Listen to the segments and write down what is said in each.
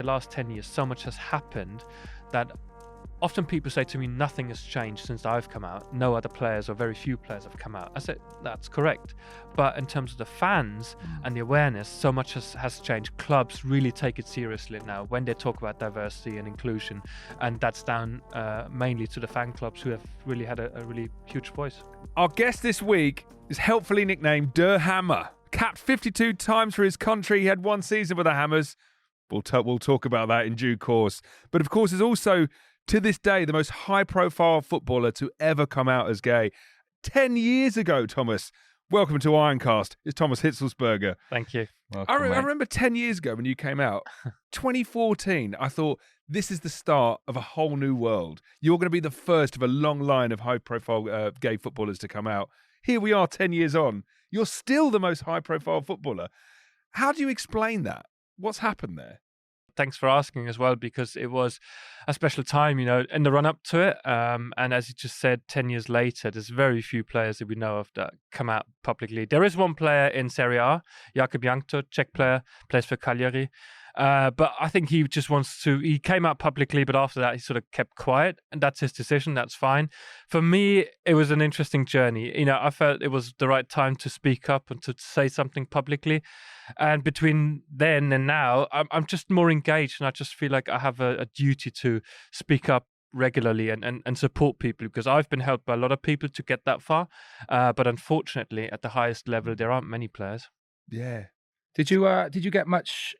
last 10 years, so much has happened that often people say to me, nothing has changed since I've come out. No other players or very few players have come out. I said, that's correct. But in terms of the fans and the awareness, so much has changed. Clubs really take it seriously now when they talk about diversity and inclusion. And that's down mainly to the fan clubs who have really had a really huge voice. Our guest this week is helpfully nicknamed Der Hammer. Capped 52 times for his country. He had one season with the Hammers. We'll talk about that in due course. But of course, is also, to this day, the most high-profile footballer to ever come out as gay. 10 years ago, Thomas. Welcome to Ironcast. It's Thomas Hitzlsperger. Thank you. I remember 10 years ago when you came out, 2014, I thought, this is the start of a whole new world. You're going to be the first of a long line of high-profile gay footballers to come out. Here we are 10 years on. You're still the most high-profile footballer. How do you explain that? What's happened there? Thanks for asking as well, because it was a special time, in the run-up to it. And as you just said, 10 years later, there's very few players that we know of that come out publicly. There is one player in Serie A, Jakub Jankto, Czech player, plays for Cagliari. But I think he just he came out publicly, but after that, he sort of kept quiet, and that's his decision. That's fine. For me, it was an interesting journey. I felt it was the right time to speak up and to say something publicly. And between then and now, I'm just more engaged, and I just feel like I have a duty to speak up regularly and support people, because I've been helped by a lot of people to get that far. But unfortunately, at the highest level, there aren't many players. Yeah. Did you get much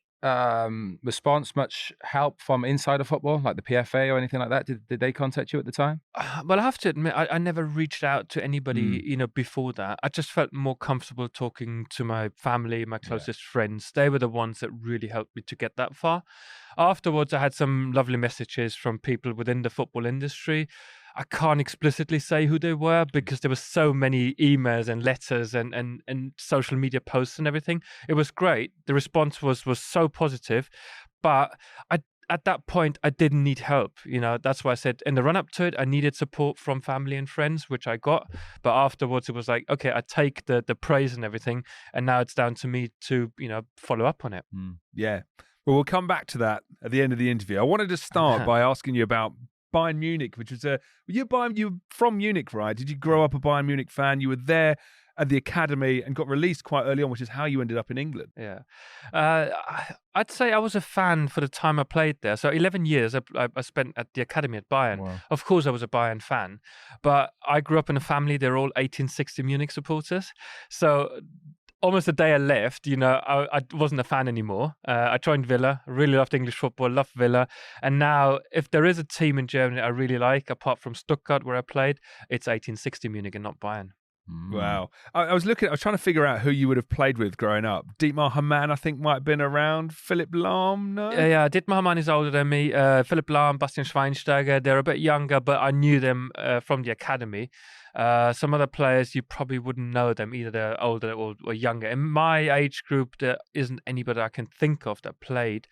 response, much help from inside of football, like the PFA or anything like that? Did they contact you at the time? Well, I have to admit, I never reached out to anybody, before that. I just felt more comfortable talking to my family, my closest friends. They were the ones that really helped me to get that far. Afterwards, I had some lovely messages from people within the football industry. I can't explicitly say who they were because there were so many emails and letters and social media posts and everything. It was great. The response was so positive, but at that point, I didn't need help. That's why I said in the run up to it, I needed support from family and friends, which I got. But afterwards, it was like, okay, I take the praise and everything, and now it's down to me to, follow up on it. Yeah. Well, we'll come back to that at the end of the interview. I wanted to start by asking you about Bayern Munich, which was you're from Munich, right? Did you grow up a Bayern Munich fan? You were there at the academy and got released quite early on, which is how you ended up in England. Yeah. I'd say I was a fan for the time I played there. So 11 years I spent at the academy at Bayern. Wow. Of course, I was a Bayern fan, but I grew up in a family, they're all 1860 Munich supporters. So almost the day I left, I wasn't a fan anymore. I joined Villa, really loved English football, loved Villa. And now, if there is a team in Germany I really like, apart from Stuttgart where I played, it's 1860 Munich and not Bayern. Wow. I was trying to figure out who you would have played with growing up. Dietmar Hamann, I think, might have been around. Philipp Lahm, no? Yeah, Dietmar Hamann is older than me. Philipp Lahm, Bastian Schweinsteiger, they're a bit younger, but I knew them from the academy. Some other players, you probably wouldn't know them. Either they're older or younger. In my age group, there isn't anybody I can think of that played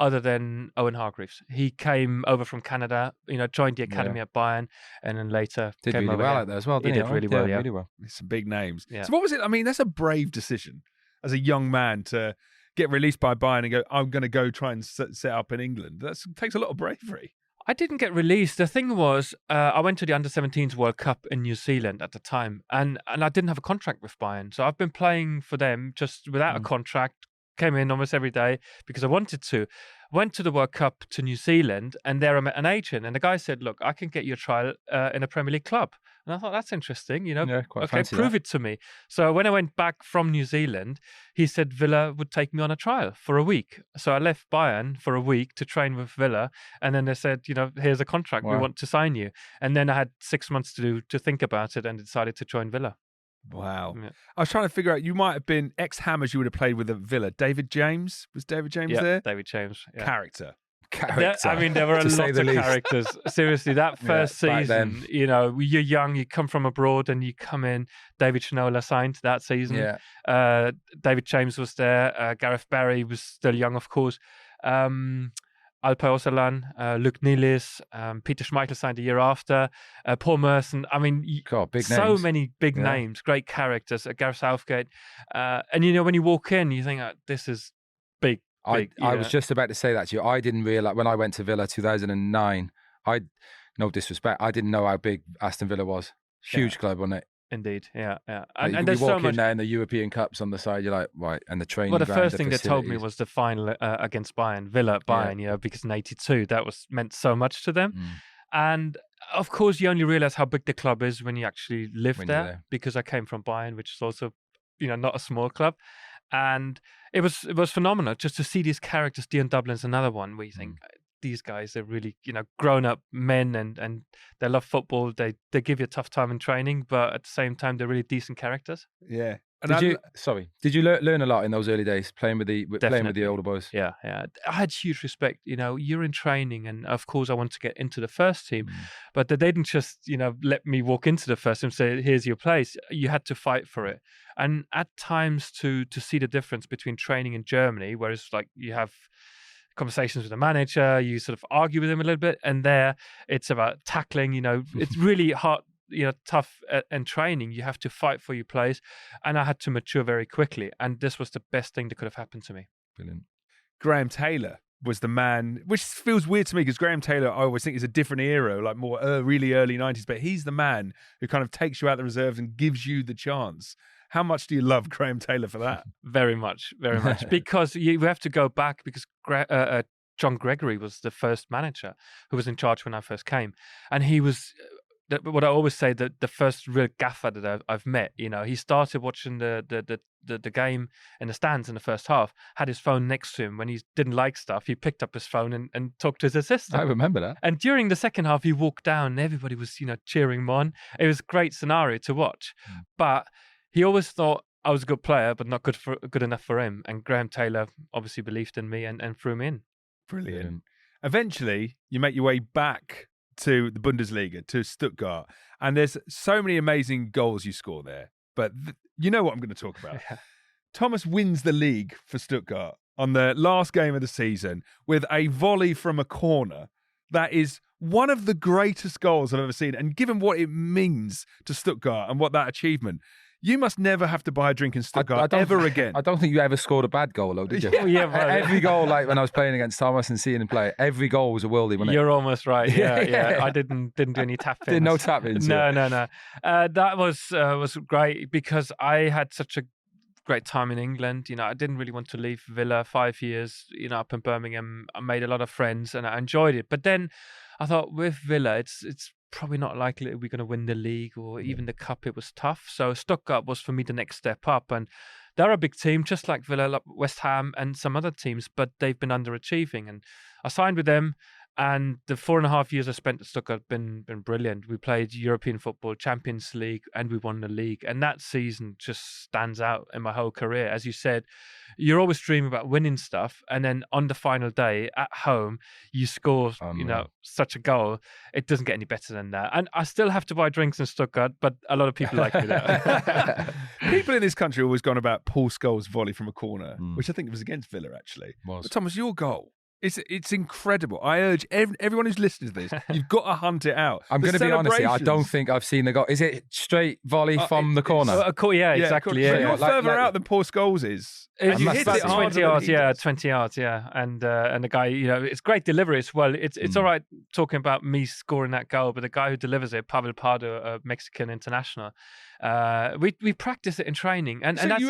other than Owen Hargreaves. He came over from Canada, joined the academy at Bayern, and then later did came really over well here. out there as well, He didn't did really well, yeah. Really well. Some big names. Yeah. So what was it? I mean, that's a brave decision as a young man to get released by Bayern and go, I'm going to go try and set up in England. That takes a lot of bravery. I didn't get released. The thing was, I went to the Under-17s World Cup in New Zealand at the time, and I didn't have a contract with Bayern. So I've been playing for them just without a contract, came in almost every day because I wanted to. Went to the World Cup to New Zealand, and there I met an agent, and the guy said, look, I can get you a trial in a Premier League club. And I thought, that's interesting, quite prove it to me. So when I went back from New Zealand, he said Villa would take me on a trial for a week. So I left Bayern for a week to train with Villa, and then they said, here's a contract, we want to sign you. And then I had 6 months to think about it and decided to join Villa. Wow. Yeah. I was trying to figure out, you might have been ex-Hammers you would have played with at Villa. David James? Was David James there? David James. Yeah. Character. There were a lot of characters. Seriously, that first season, you're young, you come from abroad and you come in. David Shinola signed that season. Yeah. David James was there. Gareth Barry was still young, of course. Alpay Osalan, Luke Nilis, Peter Schmeichel signed a year after, Paul Merson. I mean, big so names. many big names, great characters. Gareth Southgate. And when you walk in, you think, this is big I was just about to say that to you. I didn't realise when I went to Villa 2009. No disrespect, I didn't know how big Aston Villa was. Huge club, wasn't it? Indeed, yeah. And there's so much in there in the European Cups on the side. You're like, right, and the training. Well, the ground, first thing they told me was the final against Bayern, Villa at Bayern, because in '82 that meant so much to them. And of course, you only realise how big the club is when you actually live there. Because I came from Bayern, which is also, not a small club, and it was phenomenal just to see these characters. Dion Dublin's another one where you think these guys are really, grown up men and they love football. They give you a tough time in training, but at the same time they're really decent characters. Yeah. And did you learn a lot in those early days playing with the older boys? Yeah. I had huge respect. You're in training, and of course I wanted to get into the first team, but they didn't just let me walk into the first team and say, here's your place. You had to fight for it. And at times to see the difference between training in Germany, whereas like you have conversations with the manager, you sort of argue with him a little bit, and there it's about tackling. It's really hard, tough and training. You have to fight for your place, and I had to mature very quickly, and this was the best thing that could have happened to me. Brilliant. Graham Taylor was the man, which feels weird to me because Graham Taylor, I always think, is a different era, like more really early 90s, but he's the man who kind of takes you out the reserves and gives you the chance. How much do you love Graham Taylor for that? Very much, because you have to go back because John Gregory was the first manager who was in charge when I first came, and he was what I always say, the first real gaffer that I've met. He started watching the game in the stands in the first half, had his phone next to him. When he didn't like stuff, he picked up his phone and talked to his assistant. I remember that. And during the second half, he walked down and everybody was, cheering him on. It was a great scenario to watch. But he always thought I was a good player, but not good enough for him. And Graham Taylor obviously believed in me and threw me in. Brilliant. Eventually, you make your way back to the Bundesliga, to Stuttgart, and there's so many amazing goals you score there. But you know what I'm going to talk about. Thomas wins the league for Stuttgart on the last game of the season with a volley from a corner. That is one of the greatest goals I've ever seen. And given what it means to Stuttgart and what that achievement, you must never have to buy a drink in Stuttgart ever again. I don't think you ever scored a bad goal, though, did you? Every goal, like when I was playing against Thomas and seeing him play, every goal was a worldie, wasn't it? You're almost right. Yeah. I didn't do any tap-ins. No tap-ins. No. That was great because I had such a great time in England. I didn't really want to leave Villa. 5 years, up in Birmingham. I made a lot of friends and I enjoyed it. But then I thought with Villa, it's probably not likely that we're going to win the league or even the cup. It was tough. So Stuttgart was for me the next step up. And they're a big team, just like Villa, like West Ham and some other teams, but they've been underachieving. And I signed with them. And the 4.5 years I spent at Stuttgart have been brilliant. We played European football, Champions League, and we won the league. And that season just stands out in my whole career. As you said, you're always dreaming about winning stuff. And then on the final day at home, you score, such a goal. It doesn't get any better than that. And I still have to buy drinks in Stuttgart, but a lot of people like me there. People in this country have always gone about Paul Scholes' volley from a corner, which I think was against Villa, actually. But Thomas, your goal. It's incredible. I urge everyone who's listening to this, you've got to hunt it out. I'm going to be honest here, I don't think I've seen the goal. Is it straight volley from the corner? Yeah, exactly. So you're further out than Paul Scholes is. You hit it 20 yards, 20 yards, and the guy, it's great delivery as well. It's all right talking about me scoring that goal, but the guy who delivers it, Pavel Pardo, a Mexican international, we practice it in training. And that's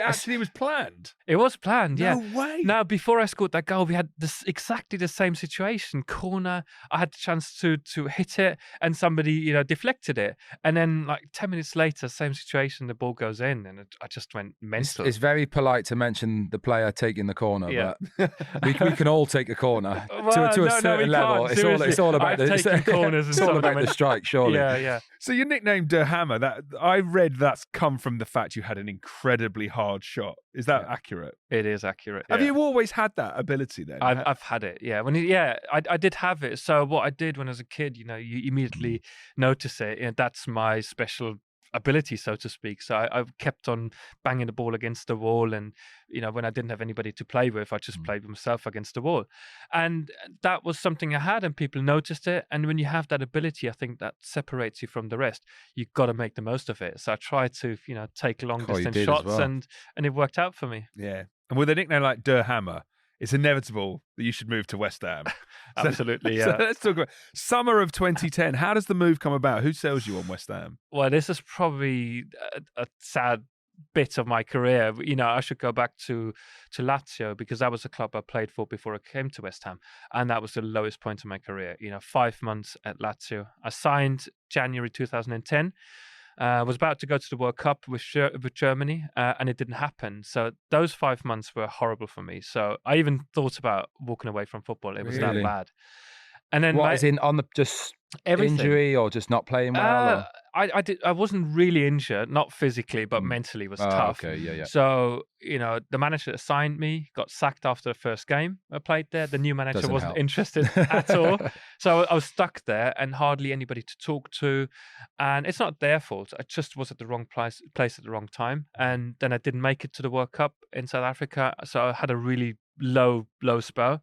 actually was planned? It was planned, yeah. No way. Now, before I scored that goal, we had exactly the same situation. Corner, I had the chance to hit it, and somebody, deflected it. And then, like 10 minutes later, same situation, the ball goes in, and I just went mental. It's very polite to mention the player taking the corner, but we can all take a corner to a certain level. It's all about the strike, surely. Yeah. So your nickname Der Hammer, that I read that's come from the fact you had an incredibly hard shot. Is that accurate? It is accurate. Have you always had that ability then? I've had it, yeah. I did have it. So what I did when I was a kid, you immediately notice it. That's my special ability, so to speak. So I kept on banging the ball against the wall, and when I didn't have anybody to play with, I just played with myself against the wall, and that was something I had, and people noticed it. And when you have that ability, I think that separates you from the rest. You've got to make the most of it. So I tried to take long distance shots, and it worked out for me. Yeah, and with a nickname like Der Hammer, it's inevitable that you should move to West Ham. Absolutely, yeah. So let's talk about summer of 2010. How does the move come about? Who sells you on West Ham? Well, this is probably a sad bit of my career. I should go back to Lazio, because that was the club I played for before I came to West Ham, and that was the lowest point of my career. 5 months at Lazio. I signed January 2010. Was about to go to the World Cup with Germany, and it didn't happen. So those 5 months were horrible for me. So I even thought about walking away from football. It was that bad. And then just everything. Injury or just not playing well? I wasn't really injured, not physically, but mentally was tough. Okay, yeah. So, the manager that signed me got sacked after the first game I played there. The new manager wasn't interested at all. So I was stuck there and hardly anybody to talk to. And it's not their fault. I just was at the wrong place at the wrong time. And then I didn't make it to the World Cup in South Africa. So I had a really low spell.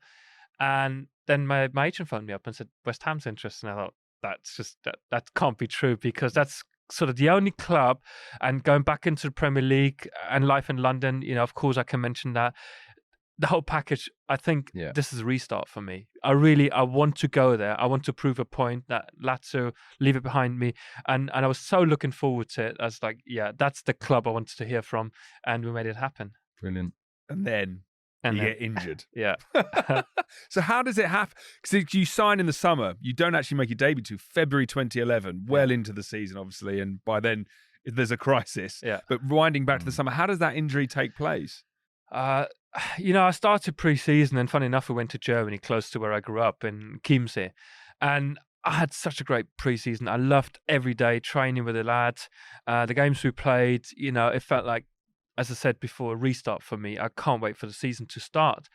And then my agent phoned me up and said, West Ham's interested. And I thought, that can't be true, because that's sort of the only club. And going back into the Premier League and life in London, of course I can mention that. The whole package, I think this is a restart for me. I want to go there. I want to prove a point that Lazio, leave it behind me. And I was so looking forward to it. I was like, that's the club I wanted to hear from. And we made it happen. Brilliant. And then you get injured. Yeah. So how does it happen? Because you sign in the summer. You don't actually make your debut till February 2011, well into the season, obviously. And by then, there's a crisis. Yeah. But winding back to the summer, how does that injury take place? I started pre-season, and funny enough, we went to Germany, close to where I grew up in Chiemsee. And I had such a great pre-season. I loved every day training with the lads. The games we played, it felt like, as I said before, a restart for me. I can't wait for the season to start.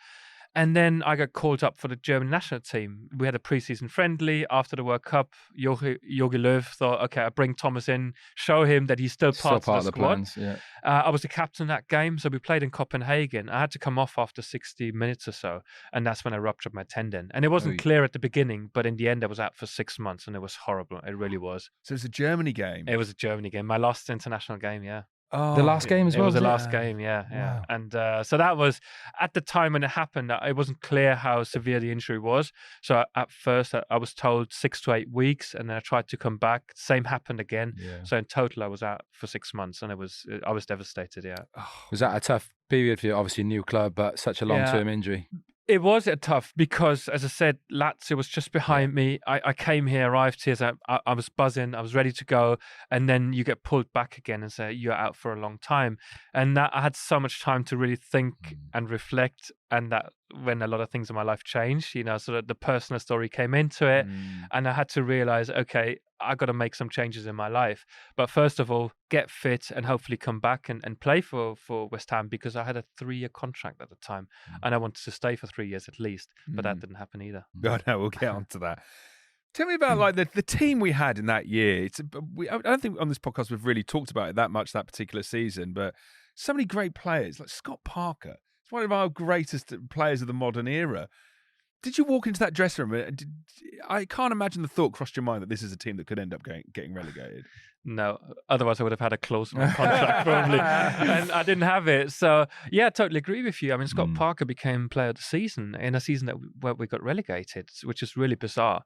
And then I got called up for the German national team. We had a pre-season friendly after the World Cup. Jogi Löw thought, okay, I'll bring Thomas in, show him that he's still part of the squad. Plans, yeah. I was the captain that game, so we played in Copenhagen. I had to come off after 60 minutes or so, and that's when I ruptured my tendon. And it wasn't clear at the beginning, but in the end, I was out for 6 months, and it was horrible. It really was. So it was a Germany game? It was a Germany game. My last international game, yeah. Oh, the last game as well? It was the last game, yeah. Wow. And so that was, at the time when it happened, it wasn't clear how severe the injury was. So at first, I was told 6 to 8 weeks, and then I tried to come back. Same happened again. Yeah. So in total, I was out for 6 months, and I was devastated, yeah. Was that a tough period for you? Obviously a new club, but such a long-term injury. It was tough because, as I said, Lazio was just behind me. I came here, arrived here, so I was buzzing, I was ready to go, and then you get pulled back again and say you're out for a long time. And that I had so much time to really think and reflect, and that when a lot of things in my life changed, sort of the personal story came into it, and I had to realize, okay, I got to make some changes in my life. But first of all, get fit and hopefully come back and play for West Ham, because I had a 3-year contract at the time, and I wanted to stay for 3 years at least. But that didn't happen either. No, we'll get on to that. Tell me about like the team we had in that year. I don't think on this podcast we've really talked about it that much that particular season, but so many great players like Scott Parker. It's one of our greatest players of the modern era. Did you walk into that dressing room? I can't imagine the thought crossed your mind that this is a team that could end up getting relegated. No, otherwise I would have had a clause in my contract probably, and I didn't have it. So yeah, I totally agree with you. I mean, Scott Parker became player of the season in a season where we got relegated, which is really bizarre.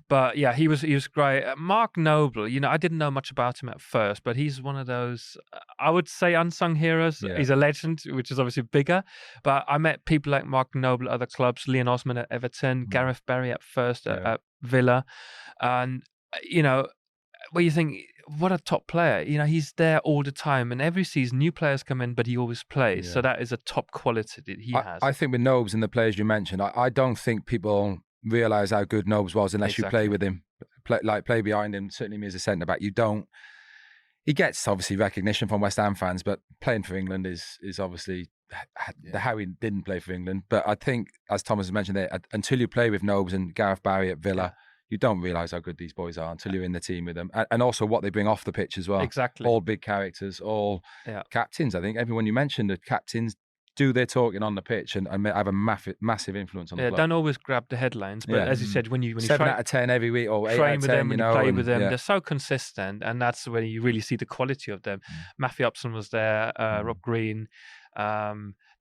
But yeah, he was great. Mark Noble, I didn't know much about him at first, but he's one of those, I would say, unsung heroes. Yeah. He's a legend, which is obviously bigger. But I met people like Mark Noble at other clubs, Leon Osman at Everton, Gareth Barry at first at Villa, and where you think, what a top player. He's there all the time, and every season new players come in, but he always plays. Yeah. So that is a top quality that he has. I think with Nobes and the players you mentioned, I don't think people realise how good Nobes was unless you play with him, play behind him. Certainly me as a centre-back, you don't. He gets obviously recognition from West Ham fans, but playing for England is obviously how he didn't play for England. But I think, as Thomas has mentioned there, until you play with Nobes and Gareth Barry at Villa, you don't realise how good these boys are until you're in the team with them. And also what they bring off the pitch as well. Exactly. All big characters, all captains. I think everyone you mentioned, the captains do their talking on the pitch and have a massive influence on the club. Don't always grab the headlines, but as you said, when you 7 out of 10 every week or 8 out of 10, when you play with them, they're so consistent, and that's when you really see the quality of them. Matthew Upson was there, Rob Green,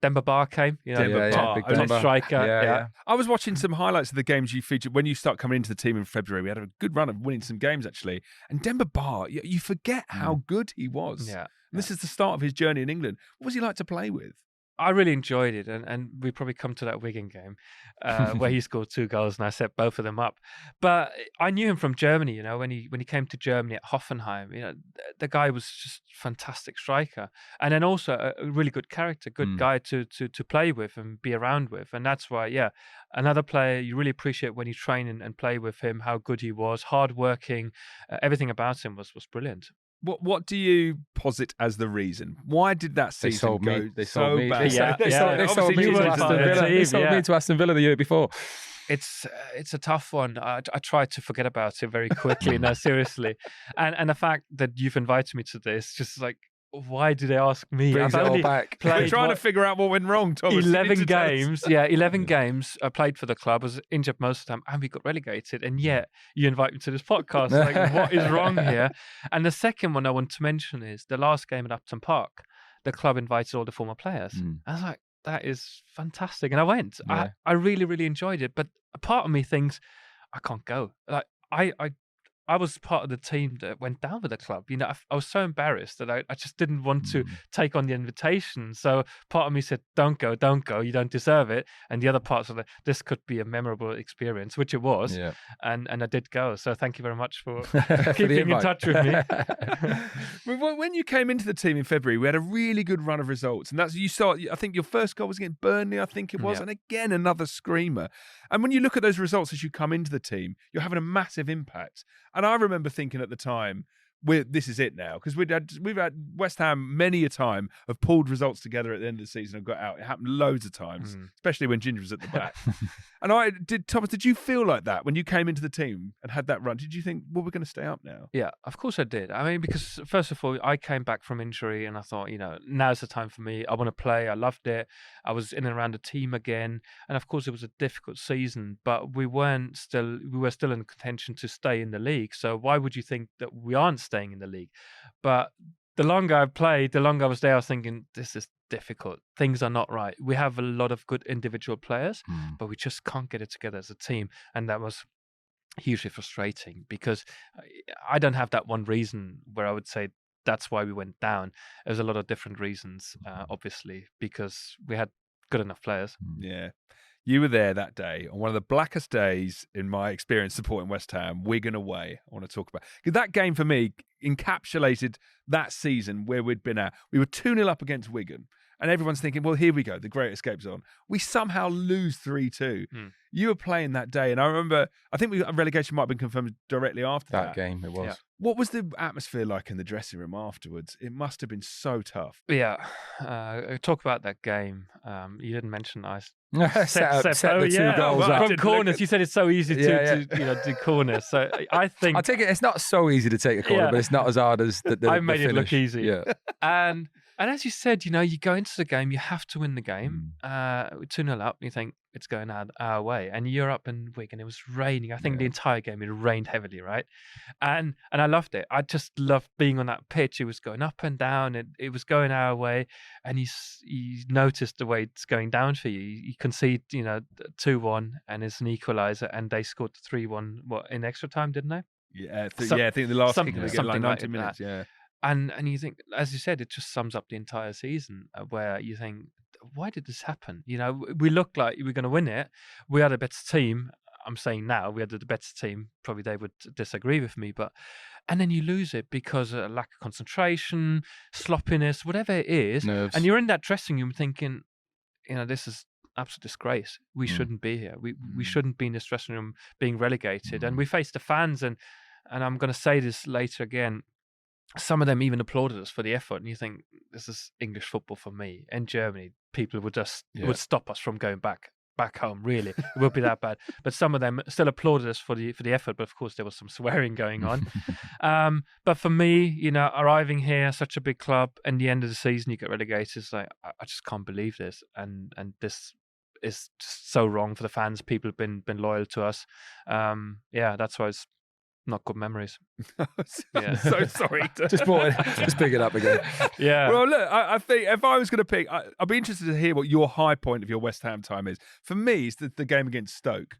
Demba Ba came, Demba Ba, big only Demba. striker. Yeah. I was watching some highlights of the games you featured when you start coming into the team in February. We had a good run of winning some games, actually. And Demba Ba, you forget how good he was. Yeah. And this is the start of his journey in England. What was he like to play with? I really enjoyed it, and we probably come to that Wigan game where he scored 2 goals and I set both of them up. But I knew him from Germany, when he came to Germany at Hoffenheim. The guy was just a fantastic striker, and then also a really good character, good guy to play with and be around with. And that's why, another player you really appreciate when you train and play with him. How good he was, hardworking, everything about him was brilliant. What do you posit as the reason? Why did that season go They sold so me. bad? They sold me to Aston Villa. They sold me to Aston Villa the year before. It's a tough one. I try to forget about it very quickly. No, seriously, and the fact that you've invited me to this, just like, why do they ask me? Brings it all back. We're trying to figure out what went wrong, Thomas. 11 games. 11 games. I played for the club. I was injured most of the time, and we got relegated. And yet you invite me to this podcast. Like, what is wrong here? And the second one I want to mention is the last game at Upton Park. The club invited all the former players. I was like, that is fantastic, and I went. Yeah. I really, really enjoyed it. But a part of me thinks I can't go. Like I was part of the team that went down with the club. I was so embarrassed that I just didn't want to take on the invitation. So part of me said, don't go, you don't deserve it. And the other parts of it, this could be a memorable experience, which it was. Yeah. And I did go. So thank you very much for For keeping in touch with me. When you came into the team in February, we had a really good run of results. And I think your first goal was against Burnley, I think it was. Yeah. And again, another screamer. And when you look at those results as you come into the team, you're having a massive impact. And I remember thinking at the time, this is it now, because we've had West Ham many a time have pulled results together at the end of the season and got out. It happened loads of times, especially when Ginger was at the back. And Thomas, did you feel like that when you came into the team and had that run? Did you think, well, we're going to stay up now? Yeah, of course I did. I mean, because first of all, I came back from injury and I thought, now's the time for me. I want to play. I loved it. I was in and around the team again. And of course, it was a difficult season, but we were still in contention to stay in the league. So why would you think that we aren't staying in the league? But the longer I played, the longer I was there, I was thinking, this is difficult. Things are not right. We have a lot of good individual players, but we just can't get it together as a team. And that was hugely frustrating because I don't have that one reason where I would say that's why we went down. There's a lot of different reasons, obviously, because we had good enough players. Yeah. You were there that day on one of the blackest days in my experience supporting West Ham, Wigan away. I want to talk about because that game for me encapsulated that season where we'd been at. We were 2-0 up against Wigan, and everyone's thinking, well, here we go. The Great Escape's on. We somehow lose 3-2. You were playing that day, and I remember, I think relegation might have been confirmed directly after that. That game, it was. Yeah. What was the atmosphere like in the dressing room afterwards? It must have been so tough. Yeah. Talk about that game. You didn't mention ice. set the two goals well, up. From corners. You said it's so easy to do corners. So I think I take it. It's not so easy to take a corner, but it's not as hard as the I made the it look finish. easy. Yeah. And as you said, you go into the game, you have to win the game. 2-0 up, and you think it's going our way. And you're up in Wigan. It was raining. I think the entire game it rained heavily, right? And I loved it. I just loved being on that pitch. It was going up and down, and it was going our way. And you noticed the way it's going down for you. You concede, 2-1, and it's an equaliser, and they scored 3-1. What, in extra time, didn't they? Yeah, I think the last kick of the game, like 90 minutes. That. Yeah. And you think, as you said, it just sums up the entire season where you think, why did this happen? We looked like we were going to win it. We had a better team. I'm saying now we had the better team. Probably they would disagree with me, and then you lose it because of lack of concentration, sloppiness, whatever it is. Nerves. And you're in that dressing room thinking, this is absolute disgrace. We shouldn't be here. We shouldn't be in this dressing room being relegated. And we faced the fans, and I'm going to say this later again. Some of them even applauded us for the effort, and you think this is English football for me. In Germany, people would stop us from going back home. Really, it would be that bad. But some of them still applauded us for the effort. But of course, there was some swearing going on. But for me, arriving here, such a big club, and the end of the season, you get relegated. It's like I just can't believe this, and this is just so wrong for the fans. People have been loyal to us. That's why it's not good memories. I'm so sorry. Just pick it up again. Yeah. Well, look, I think if I was going to pick, I'd be interested to hear what your high point of your West Ham time is. For me, it's the game against Stoke.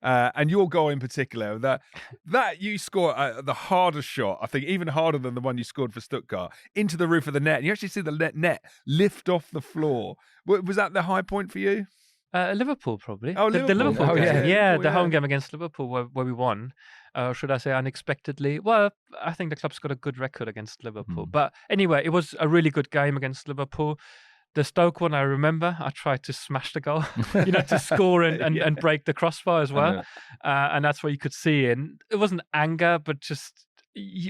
And your goal in particular, that you score the hardest shot, I think even harder than the one you scored for Stuttgart, into the roof of the net. And you actually see the net lift off the floor. Was that the high point for you? Liverpool, probably. Oh, the Liverpool Oh, game. yeah. The home game against Liverpool where we won. Should I say unexpectedly? Well, I think the club's got a good record against Liverpool. But anyway, it was a really good game against Liverpool. The Stoke one, I remember, I tried to smash the goal, to score and break the crossbar as well. And that's what you could see. And it wasn't anger, but just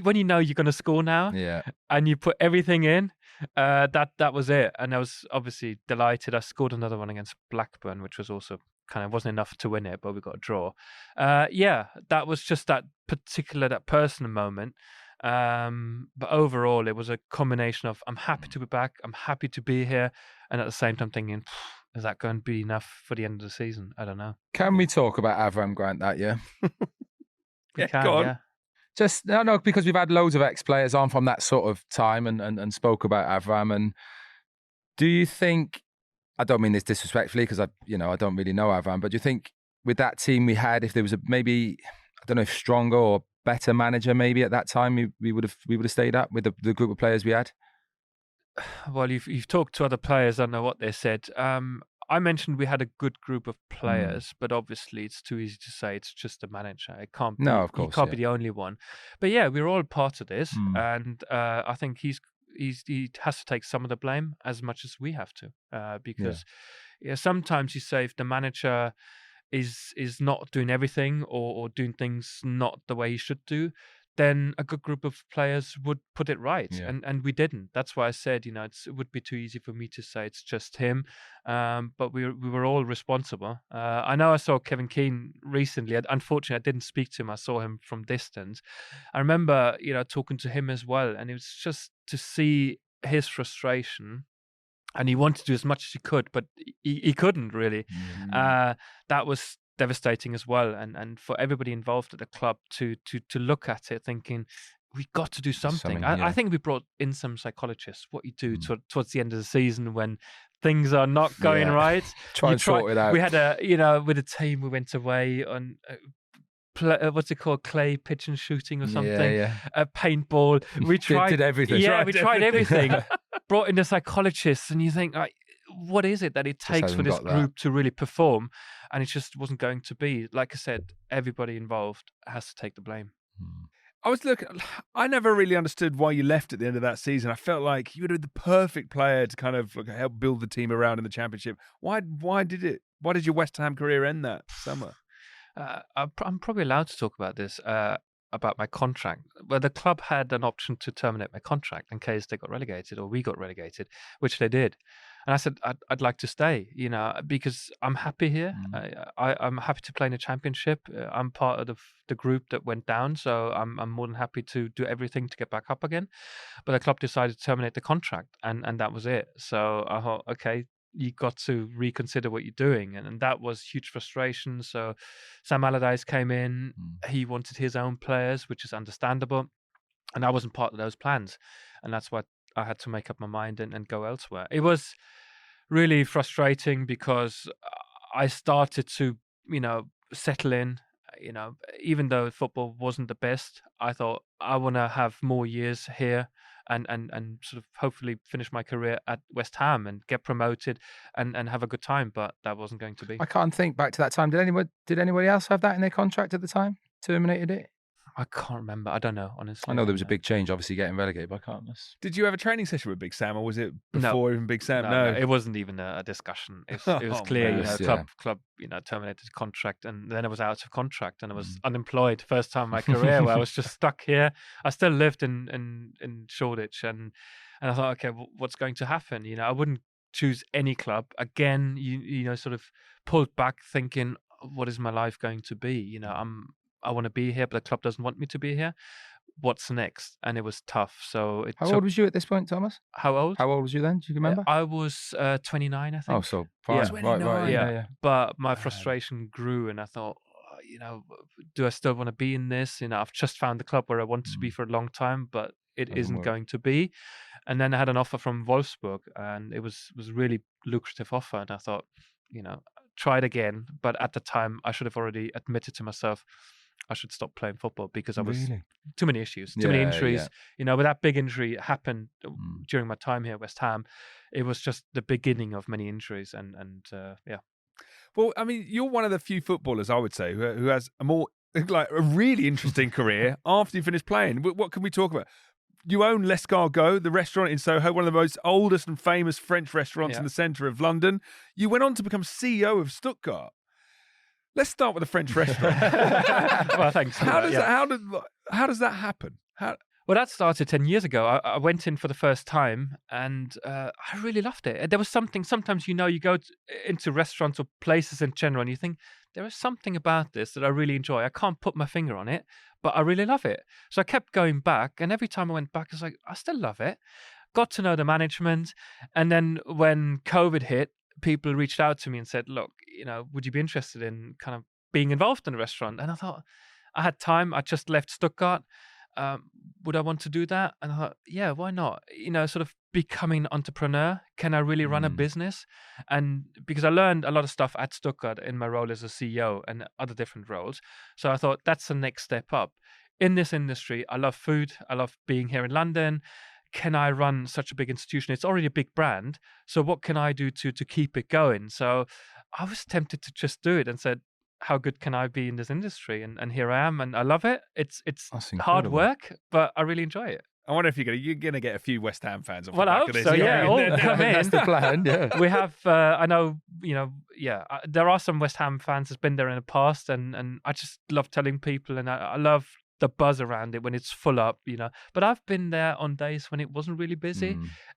when you know you're going to score now and you put everything in, that was it. And I was obviously delighted. I scored another one against Blackburn, which was also wasn't enough to win it, but we got a draw. That was just that personal moment. But overall, it was a combination of I'm happy to be back, I'm happy to be here, and at the same time thinking, is that going to be enough for the end of the season? I don't know. Can we talk about Avram Grant that year? We can, go on. yeah. Just no, because we've had loads of ex-players on from that sort of time and spoke about Avram. And do you think, I don't mean this disrespectfully because I don't really know Avram, but do you think with that team we had, if there was maybe, I don't know if stronger or better manager maybe at that time, we would have stayed up with the group of players we had? Well, you've talked to other players. I don't know what they said. I mentioned we had a good group of players, but obviously it's too easy to say it's just a manager. It can't be. No, of course, he can't be the only one. But yeah, we're all part of this, and I think he has to take some of the blame as much as we have to, because sometimes you say if the manager is not doing everything or doing things not the way he should do, then a good group of players would put it right, and we didn't. That's why I said, it would be too easy for me to say it's just him, but we were all responsible. I know I saw Kevin Keane recently. Unfortunately, I didn't speak to him. I saw him from distance. I remember, talking to him as well, and it was just to see his frustration. And he wanted to do as much as he could, but he couldn't really. That was devastating as well, and for everybody involved at the club to look at it thinking we've got to do something. I think we brought in some psychologists. What you do towards the end of the season when things are not going right, try and sort it out. We had with a team, we went away on what's it called, clay pitch and shooting or something, a paintball. We did everything. We tried everything. Brought in the psychologists, and you think, what is it that it takes for this group to really perform? And it just wasn't going to be. Like I said, everybody involved has to take the blame. I never really understood why you left at the end of that season. I felt like you would have been the perfect player to kind of help build the team around in the Championship. Why did your West Ham career end that summer? I'm probably allowed to talk about this, about my contract. Well, the club had an option to terminate my contract in case they got relegated or we got relegated, which they did. And I said, I'd like to stay, because I'm happy here. I'm happy to play in a Championship. I'm part of the group that went down, so I'm more than happy to do everything to get back up again. But the club decided to terminate the contract, and that was it. So I thought, okay, you got to reconsider what you're doing, and that was huge frustration. So Sam Allardyce came in. He wanted his own players, which is understandable, and I wasn't part of those plans, and that's why I had to make up my mind and go elsewhere. It was really frustrating because I started to settle in. Even though football wasn't the best, I thought I want to have more years here and sort of hopefully finish my career at West Ham and get promoted and have a good time. But that wasn't going to be. I can't think back to that time. Did anybody else have that in their contract at the time? Terminated it? I can't remember. I don't know, honestly. I know there was a big change, obviously, getting relegated, but I can't. Did you have a training session with Big Sam, or was it before even Big Sam? No, it wasn't even a discussion. It was clear, club, terminated his contract, and then I was out of contract, and I was unemployed. First time in my career where I was just stuck here. I still lived in Shoreditch, and I thought, okay, what's going to happen? I wouldn't choose any club again. Sort of pulled back, thinking, what is my life going to be? I want to be here, but the club doesn't want me to be here. What's next? And it was tough. So How old was you at this point, Thomas? How old? How old was you then? Do you remember? I was 29, I think. Oh, so fine. Yeah. Right. Yeah. But my frustration grew, and I thought, do I still want to be in this? I've just found the club where I wanted to be for a long time, but it isn't going to be. And then I had an offer from Wolfsburg, and it was a really lucrative offer. And I thought, try it again. But at the time, I should have already admitted to myself I should stop playing football because I was too many issues, too many injuries. With that big injury happened during my time here at West Ham. It was just the beginning of many injuries, and yeah. Well, I mean, you're one of the few footballers, I would say, who has a really interesting career after you finish playing. What can we talk about? You own L'Escargot, the restaurant in Soho, one of the most oldest and famous French restaurants in the centre of London. You went on to become CEO of Stuttgart. Let's start with the French restaurant. Well, thanks. How does that happen? Well, that started 10 years ago. I went in for the first time, and I really loved it. There was something, sometimes, you go into restaurants or places in general, and you think, there is something about this that I really enjoy. I can't put my finger on it, but I really love it. So I kept going back, and every time I went back, I was like, I still love it. Got to know the management, and then when COVID hit, people reached out to me and said, look, would you be interested in kind of being involved in the restaurant? And I thought, I had time. I just left Stuttgart. Would I want to do that? And I thought, yeah, why not? Sort of becoming an entrepreneur. Can I really run a business? And because I learned a lot of stuff at Stuttgart in my role as a CEO and other different roles. So I thought that's the next step up. In this industry, I love food. I love being here in London. Can I run such a big institution? It's already a big brand. So what can I do to keep it going? So I was tempted to just do it and said, how good can I be in this industry? And here I am, and I love it. It's hard work, but I really enjoy it. I wonder if you're gonna get a few West Ham fans off the back I hope of this. So, yeah, all come in. That's the plan, yeah. We have, I know, there are some West Ham fans that's been there in the past, and I just love telling people, and I love the buzz around it when it's full up, But I've been there on days when it wasn't really busy,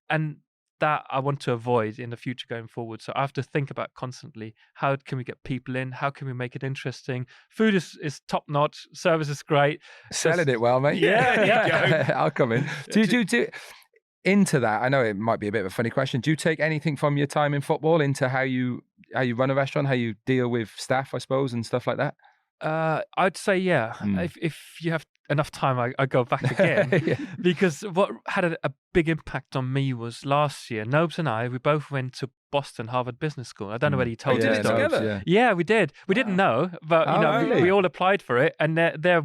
and that I want to avoid in the future going forward. So I have to think about constantly, how can we get people in? How can we make it interesting? Food is top notch. Service is great. Selling it well, mate. Yeah. I'll come in. Do you into that? I know it might be a bit of a funny question. Do you take anything from your time in football into how you run a restaurant, how you deal with staff, I suppose, and stuff like that? I'd say, yeah. If you have enough time, I go back again. Because what had a big impact on me was last year, Nobes and I, we both went to Boston Harvard Business School. I don't know whether you told you this did it together. Yeah, we did. We didn't know, but we all applied for it, and there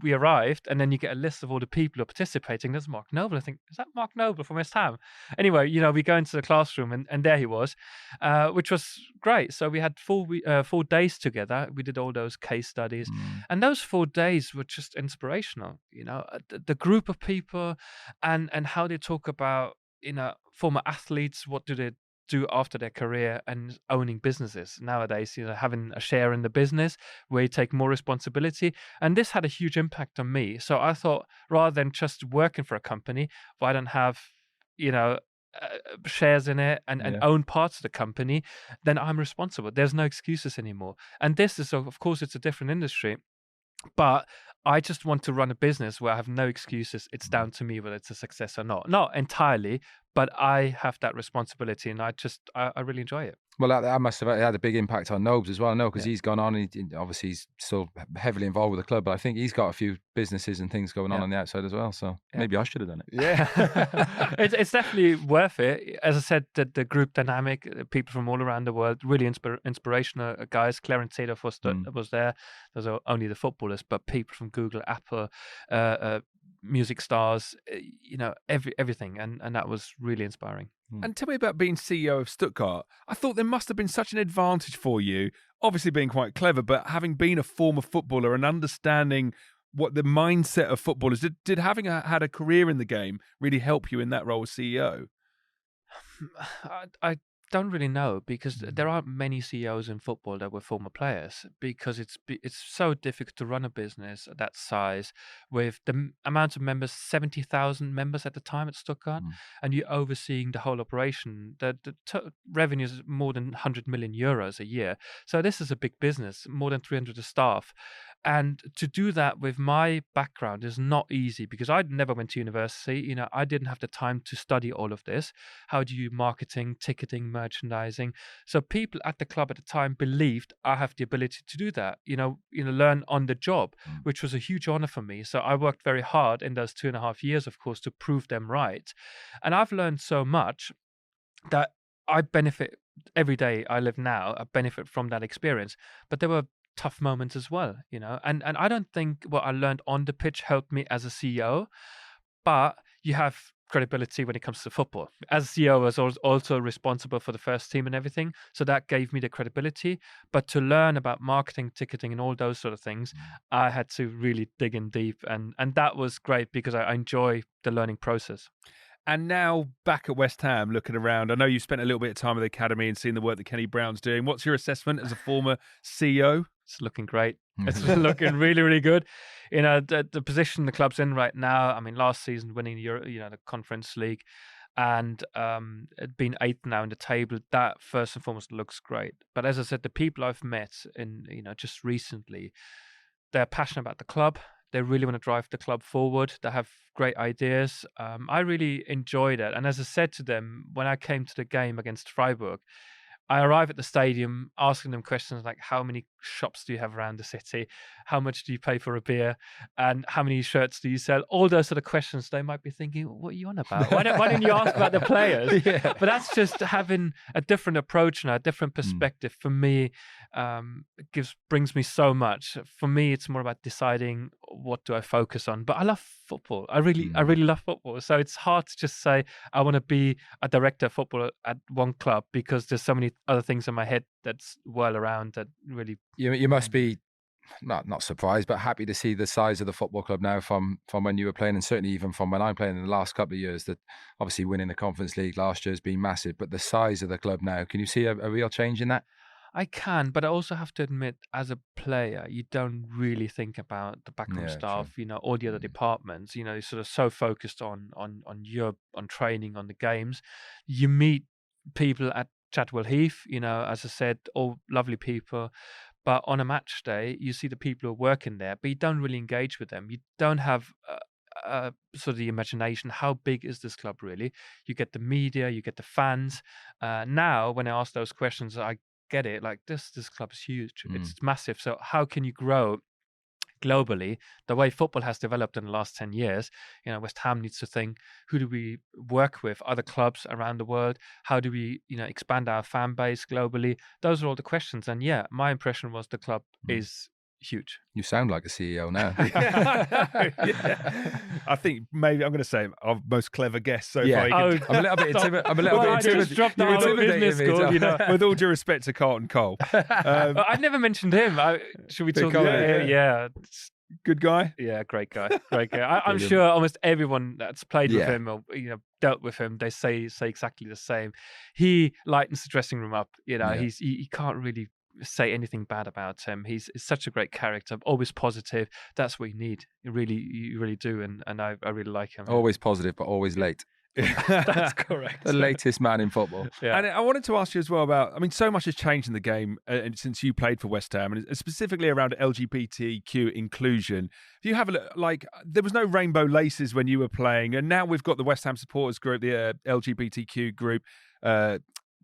we arrived, and then you get a list of all the people who are participating. There's Mark Noble. I think, is that Mark Noble from West Ham? Anyway, we go into the classroom, and there he was, which was great. So we had 4 days together. We did all those case studies, and those 4 days were just inspirational. The group of people, and how they talk about former athletes. What do they do after their career, and owning businesses nowadays, having a share in the business where you take more responsibility. And this had a huge impact on me. So I thought, rather than just working for a company, why don't have shares in it and own parts of the company? Then I'm responsible. There's no excuses anymore. And this is, of course, it's a different industry, but I just want to run a business where I have no excuses. It's down to me whether it's a success or not. Not entirely, but I have that responsibility, and I really enjoy it. Well, that must have had a big impact on Nobes as well. I know, because he's gone on, and obviously he's still heavily involved with the club, but I think he's got a few businesses and things going on the outside as well. So maybe I should have done it. Yeah. It's definitely worth it. As I said, the group dynamic, people from all around the world, really inspirational guys. Clarence Seedorf was there. Those are only the footballers, but people from Google, Apple, music stars, everything, and that was really inspiring. And tell me about being CEO of Stuttgart. I thought there must have been such an advantage for you, obviously being quite clever, but having been a former footballer and understanding what the mindset of footballers, did having had a career in the game really help you in that role as CEO? I don't really know, because there aren't many CEOs in football that were former players, because it's so difficult to run a business at that size with the amount of members, 70,000 members at the time at Stuttgart, and you're overseeing the whole operation. The revenue is more than 100 million euros a year. So this is a big business, more than 300 staff. And to do that with my background is not easy because I never went to university. You know, I didn't have the time to study all of this. How do you marketing, ticketing, merchandising? So people at the club at the time believed I have the ability to do that. Learn on the job, which was a huge honor for me. So I worked very hard in those 2.5 years, of course, to prove them right. And I've learned so much that I benefit every day I live now. I benefit from that experience. But there were tough moments as well, and I don't think what I learned on the pitch helped me as a CEO, but you have credibility when it comes to football. As CEO, I was also responsible for the first team and everything, so that gave me the credibility. But to learn about marketing, ticketing, and all those sort of things, I had to really dig in deep, and that was great because I enjoy the learning process. And now back at West Ham, looking around, I know you spent a little bit of time at the academy and seeing the work that Kenny Brown's doing. What's your assessment as a former CEO? It's looking great. It's looking really, really good. The position the club's in right now. I mean, last season winning the Conference League, and being 8th now in the table. That first and foremost looks great. But as I said, the people I've met just recently, they're passionate about the club. They really want to drive the club forward. They have great ideas. I really enjoyed it. And as I said to them, when I came to the game against Freiburg, I arrive at the stadium asking them questions like, how many shops do you have around the city? How much do you pay for a beer? And how many shirts do you sell? All those sort of questions. They might be thinking, what are you on about? Why don't you ask about the players? Yeah. But that's just having a different approach and a different perspective. For me, brings me so much. For me, it's more about deciding what do I focus on. But I love football. I really love football. So it's hard to just say I want to be a director of football at one club because there's so many other things in my head that's whirl around that really. You must be not surprised, but happy to see the size of the football club now from when you were playing, and certainly even from when I'm playing in the last couple of years. That obviously winning the Conference League last year has been massive, but the size of the club now, can you see a real change in that? I can, but I also have to admit, as a player, you don't really think about the backroom staff, true. All the other departments. You're sort of so focused on training, on the games. You meet people at Chadwell Heath, as I said, all lovely people. But on a match day, you see the people who are working there, but you don't really engage with them. You don't have sort of the imagination. How big is this club really? You get the media, you get the fans. Now, when I ask those questions, I get it. Like this club is huge. It's massive. So how can you grow globally the way football has developed in the last 10 years? West Ham needs to think, who do we work with? Other clubs around the world? How do we, expand our fan base globally? Those are all the questions. And yeah, my impression was the club is huge. You sound like a CEO now. Yeah. I think maybe I'm going to say our most clever guest so far. I'm a little bit intimidated. I just dropped the whole business school, With all due respect to Carlton Cole. I've never mentioned him. Should we talk about him? Yeah. Good guy? Yeah, great guy. I'm sure almost everyone that's played with him or dealt with him, they say exactly the same. He lightens the dressing room up. He can't really say anything bad about him. He's such a great character, always positive. That's what you need. You really do, and I really like him. Always positive, but always late. That's correct. The latest man in football. Yeah. And I wanted to ask you as well about, so much has changed in the game since you played for West Ham, and specifically around LGBTQ inclusion. If you have a look, there was no rainbow laces when you were playing, and now we've got the West Ham supporters group, the LGBTQ group,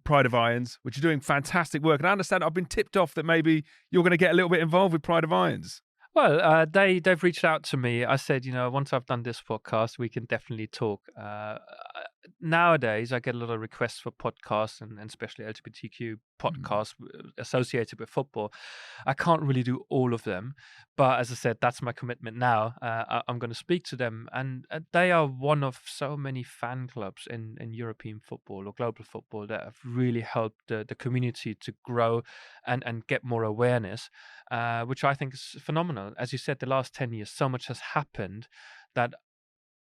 Pride of Irons, which are doing fantastic work. And I understand I've been tipped off that maybe you're going to get a little bit involved with Pride of Irons. Well, they've reached out to me. I said, once I've done this podcast, we can definitely talk. Nowadays, I get a lot of requests for podcasts and especially LGBTQ podcasts associated with football. I can't really do all of them. But as I said, that's my commitment now. I'm going to speak to them. And they are one of so many fan clubs in European football or global football that have really helped the community to grow and get more awareness, which I think is phenomenal. As you said, the last 10 years, so much has happened that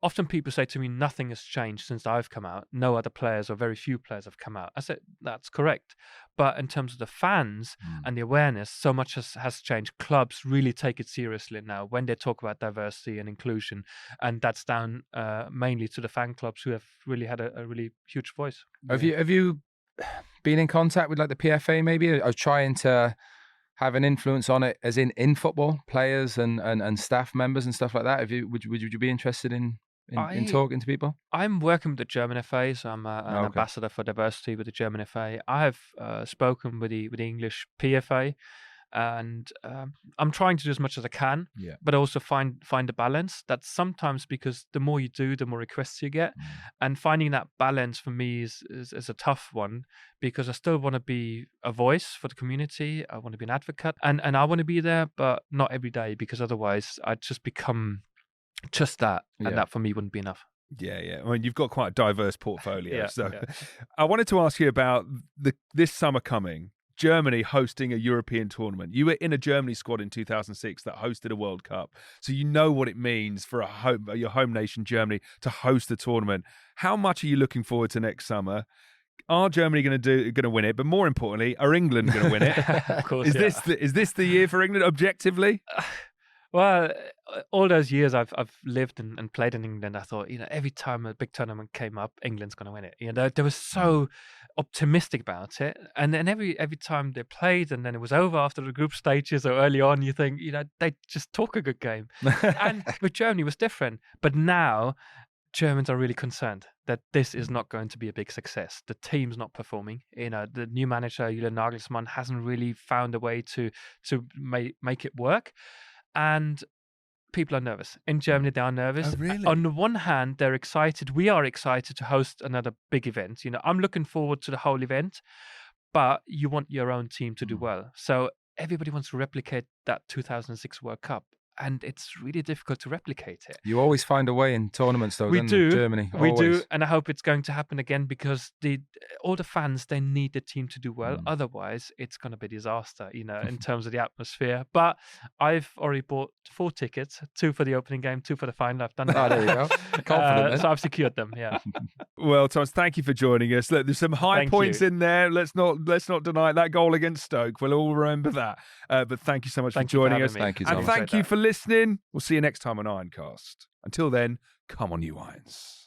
often people say to me, nothing has changed since I've come out. No other players or very few players have come out. I said, that's correct. But in terms of the fans and the awareness, so much has changed. Clubs really take it seriously now when they talk about diversity and inclusion. And that's down mainly to the fan clubs who have really had a really huge voice. Have you been in contact with like the PFA maybe? I was trying to have an influence on it, as in football, players and staff members and stuff like that? Would you be interested in talking to people? I'm working with the German FA, so I'm an ambassador for diversity with the German FA. I have spoken with the English PFA, and I'm trying to do as much as I can, but also find a balance. That's sometimes because the more you do, the more requests you get, and finding that balance for me is a tough one, because I still want to be a voice for the community. I want to be an advocate, and I want to be there, but not every day, because otherwise I'd just become just that, and that for me wouldn't be enough. Yeah. I mean, you've got quite a diverse portfolio. I wanted to ask you about this summer coming. Germany hosting a European tournament. You were in a Germany squad in 2006 that hosted a World Cup, so you know what it means for your home nation, Germany, to host the tournament. How much are you looking forward to next summer? Are Germany going to win it? But more importantly, are England going to win it? Of course, is this the year for England objectively? Well, all those years I've lived and played in England, I thought, every time a big tournament came up, England's going to win it. They were so optimistic about it, and then every time they played, and then it was over after the group stages or early on, you think, they just talk a good game. And with Germany, it was different. But now Germans are really concerned that this is not going to be a big success. The team's not performing. The new manager, Julian Nagelsmann, hasn't really found a way to make it work. And people are nervous. In Germany, they are nervous. Oh, really? On the one hand, they're excited. We are excited to host another big event. I'm looking forward to the whole event, but you want your own team to do well. So everybody wants to replicate that 2006 World Cup, and it's really difficult to replicate it. You always find a way in tournaments, though, don't you, Germany? We do, and I hope it's going to happen again, because all the fans, they need the team to do well. Otherwise, it's going to be a disaster, in terms of the atmosphere. But I've already bought 4 tickets, 2 for the opening game, 2 for the final. I've done that. Oh, there you go. Confident. So I've secured them, yeah. Well, Thomas, thank you for joining us. Look, there's some high points in there. Let's not deny that goal against Stoke. We'll all remember that. But thank you so much for joining us. Thank you, and thank you for listening. We'll see you next time on Ironcast. Until then, come on, you Irons.